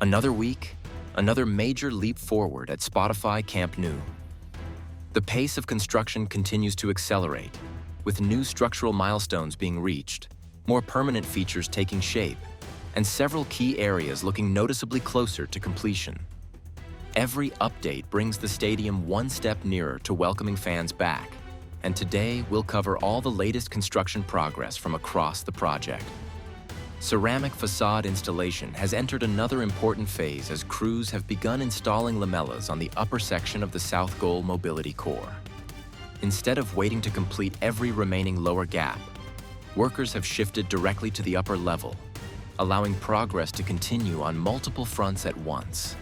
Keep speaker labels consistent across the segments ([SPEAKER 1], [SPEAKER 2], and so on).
[SPEAKER 1] Another week, another major leap forward at Spotify Camp Nou. The pace of construction continues to accelerate, with new structural milestones being reached, more permanent features taking shape, and several key areas looking noticeably closer to completion. Every update brings the stadium one step nearer to welcoming fans back, and today we'll cover all the latest construction progress from across the project. Ceramic facade installation has entered another important phase as crews have begun installing lamellas on the upper section of the south goal mobility core. Instead of waiting to complete every remaining lower gap, workers have shifted directly to the upper level, allowing progress to continue on multiple fronts at once.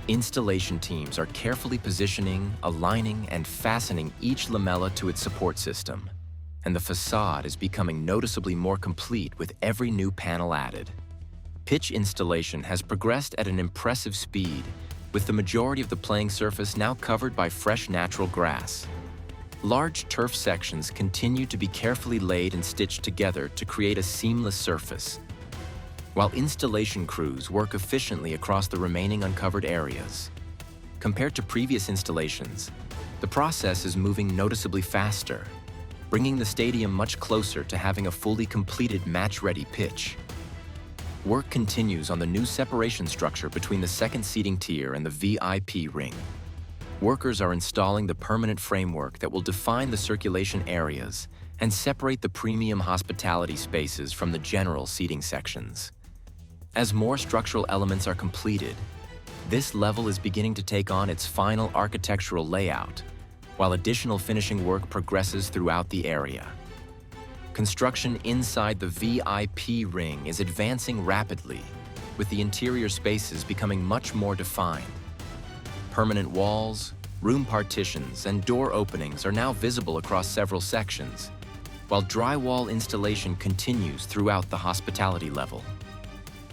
[SPEAKER 1] Installation teams are carefully positioning, aligning, and fastening each lamella to its support system, and the facade is becoming noticeably more complete with every new panel added. Pitch installation has progressed at an impressive speed, with the majority of the playing surface now covered by fresh natural grass. Large turf sections continue to be carefully laid and stitched together to create a seamless surface, while installation crews work efficiently across the remaining uncovered areas. Compared to previous installations, the process is moving noticeably faster, bringing the stadium much closer to having a fully completed match-ready pitch. Work continues on the new separation structure between the second seating tier and the VIP ring. Workers are installing the permanent framework that will define the circulation areas and separate the premium hospitality spaces from the general seating sections. As more structural elements are completed, this level is beginning to take on its final architectural layout, while additional finishing work progresses throughout the area. Construction inside the VIP ring is advancing rapidly, with the interior spaces becoming much more defined. Permanent walls, room partitions, and door openings are now visible across several sections, while drywall installation continues throughout the hospitality level.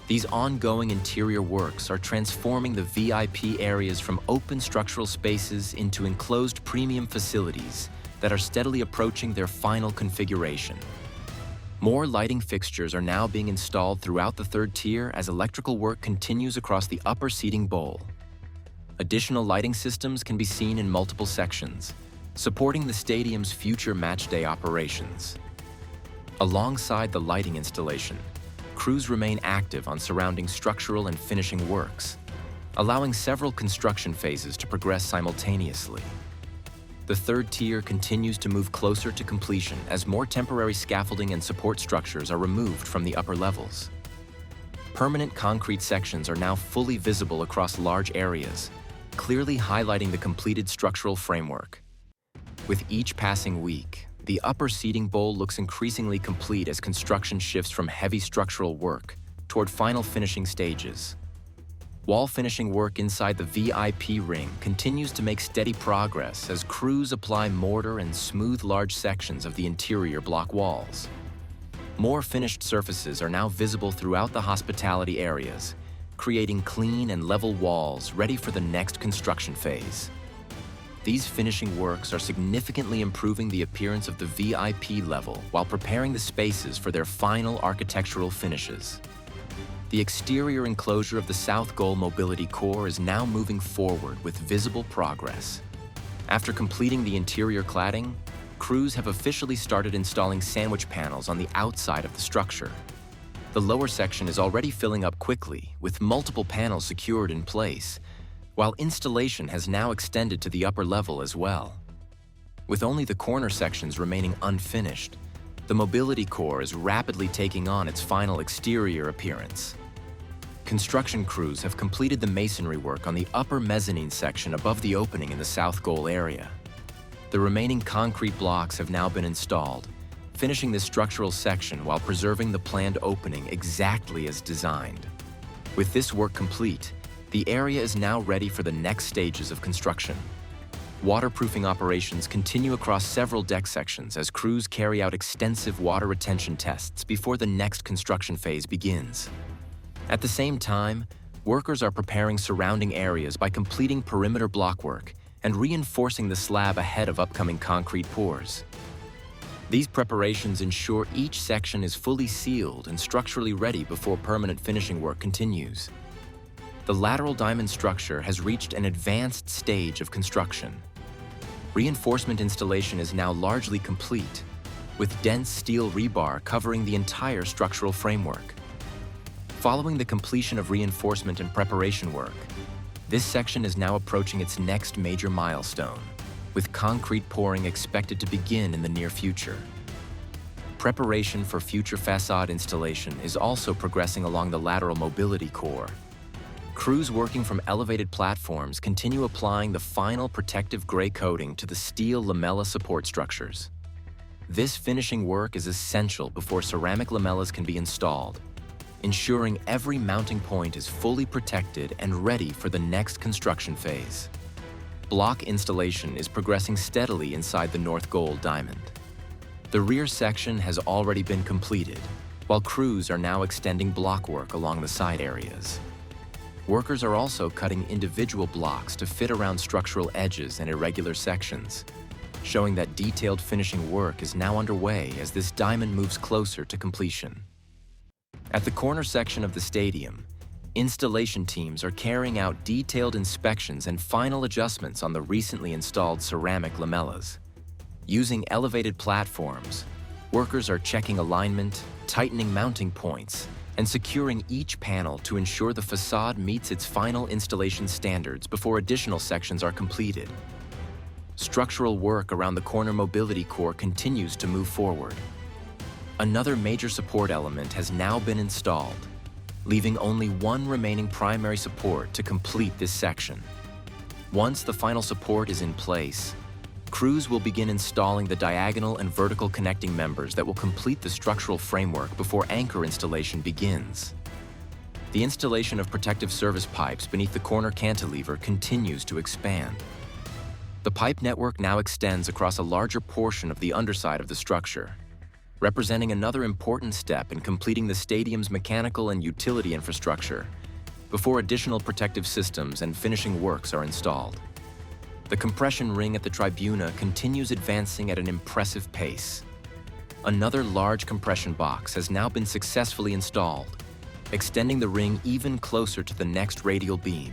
[SPEAKER 1] These ongoing interior works are transforming the VIP areas from open structural spaces into enclosed premium facilities that are steadily approaching their final configuration. More lighting fixtures are now being installed throughout the third tier as electrical work continues across the upper seating bowl. Additional lighting systems can be seen in multiple sections, supporting the stadium's future matchday operations. Alongside the lighting installation, crews remain active on surrounding structural and finishing works, allowing several construction phases to progress simultaneously. The third tier continues to move closer to completion as more temporary scaffolding and support structures are removed from the upper levels. Permanent concrete sections are now fully visible across large areas, clearly highlighting the completed structural framework. With each passing week, the upper seating bowl looks increasingly complete as construction shifts from heavy structural work toward final finishing stages. Wall finishing work inside the VIP ring continues to make steady progress as crews apply mortar and smooth large sections of the interior block walls. More finished surfaces are now visible throughout the hospitality areas, creating clean and level walls ready for the next construction phase. These finishing works are significantly improving the appearance of the VIP level while preparing the spaces for their final architectural finishes. The exterior enclosure of the South Goal Mobility Core is now moving forward with visible progress. After completing the interior cladding, crews have officially started installing sandwich panels on the outside of the structure. The lower section is already filling up quickly, with multiple panels secured in place, while installation has now extended to the upper level as well. With only the corner sections remaining unfinished, the mobility core is rapidly taking on its final exterior appearance. Construction crews have completed the masonry work on the upper mezzanine section above the opening in the south goal area. The remaining concrete blocks have now been installed, finishing this structural section while preserving the planned opening exactly as designed. With this work complete, the area is now ready for the next stages of construction. Waterproofing operations continue across several deck sections as crews carry out extensive water retention tests before the next construction phase begins. At the same time, workers are preparing surrounding areas by completing perimeter block work and reinforcing the slab ahead of upcoming concrete pours. These preparations ensure each section is fully sealed and structurally ready before permanent finishing work continues. the lateral diamond structure has reached an advanced stage of construction. Reinforcement installation is now largely complete, with dense steel rebar covering the entire structural framework. Following the completion of reinforcement and preparation work, this section is now approaching its next major milestone, with concrete pouring expected to begin in the near future. Preparation for future facade installation is also progressing along the lateral mobility core. Crews working from elevated platforms continue applying the final protective gray coating to the steel lamella support structures. This finishing work is essential before ceramic lamellas can be installed, ensuring every mounting point is fully protected and ready for the next construction phase. Block installation is progressing steadily inside the North Gold diamond. The rear section has already been completed, while crews are now extending block work along the side areas. Workers are also cutting individual blocks to fit around structural edges and irregular sections, showing that detailed finishing work is now underway as this diamond moves closer to completion. At the corner section of the stadium, installation teams are carrying out detailed inspections and final adjustments on the recently installed ceramic lamellas. Using elevated platforms, workers are checking alignment, tightening mounting points, and securing each panel to ensure the facade meets its final installation standards before additional sections are completed. Structural work around the corner mobility core continues to move forward. Another major support element has now been installed, leaving only one remaining primary support to complete this section. Once the final support is in place, crews will begin installing the diagonal and vertical connecting members that will complete the structural framework before anchor installation begins. The installation of protective service pipes beneath the corner cantilever continues to expand. The pipe network now extends across a larger portion of the underside of the structure, representing another important step in completing the stadium's mechanical and utility infrastructure before additional protective systems and finishing works are installed. The compression ring at the Tribuna continues advancing at an impressive pace. Another large compression box has now been successfully installed, extending the ring even closer to the next radial beam.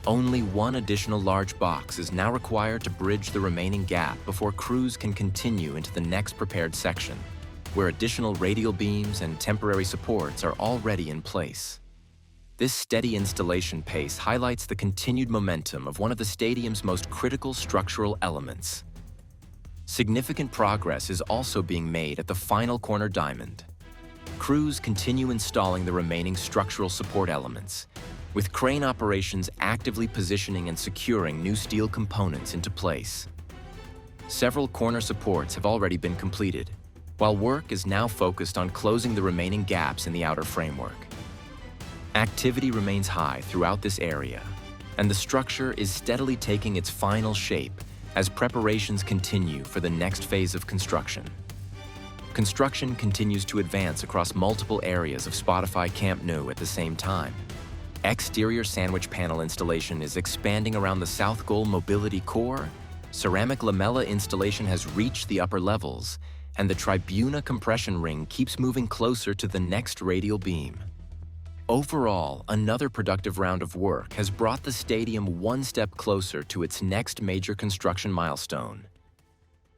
[SPEAKER 1] Only one additional large box is now required to bridge the remaining gap before crews can continue into the next prepared section, where additional radial beams and temporary supports are already in place. This steady installation pace highlights the continued momentum of one of the stadium's most critical structural elements. Significant progress is also being made at the final corner diamond. Crews continue installing the remaining structural support elements, with crane operations actively positioning and securing new steel components into place. Several corner supports have already been completed, while work is now focused on closing the remaining gaps in the outer framework. Activity remains high throughout this area, and the structure is steadily taking its final shape as preparations continue for the next phase of construction. Construction continues to advance across multiple areas of Spotify Camp Nou at the same time. Exterior sandwich panel installation is expanding around the south goal mobility core, ceramic lamella installation has reached the upper levels, and the Tribuna compression ring keeps moving closer to the next radial beam. Overall, another productive round of work has brought the stadium one step closer to its next major construction milestone,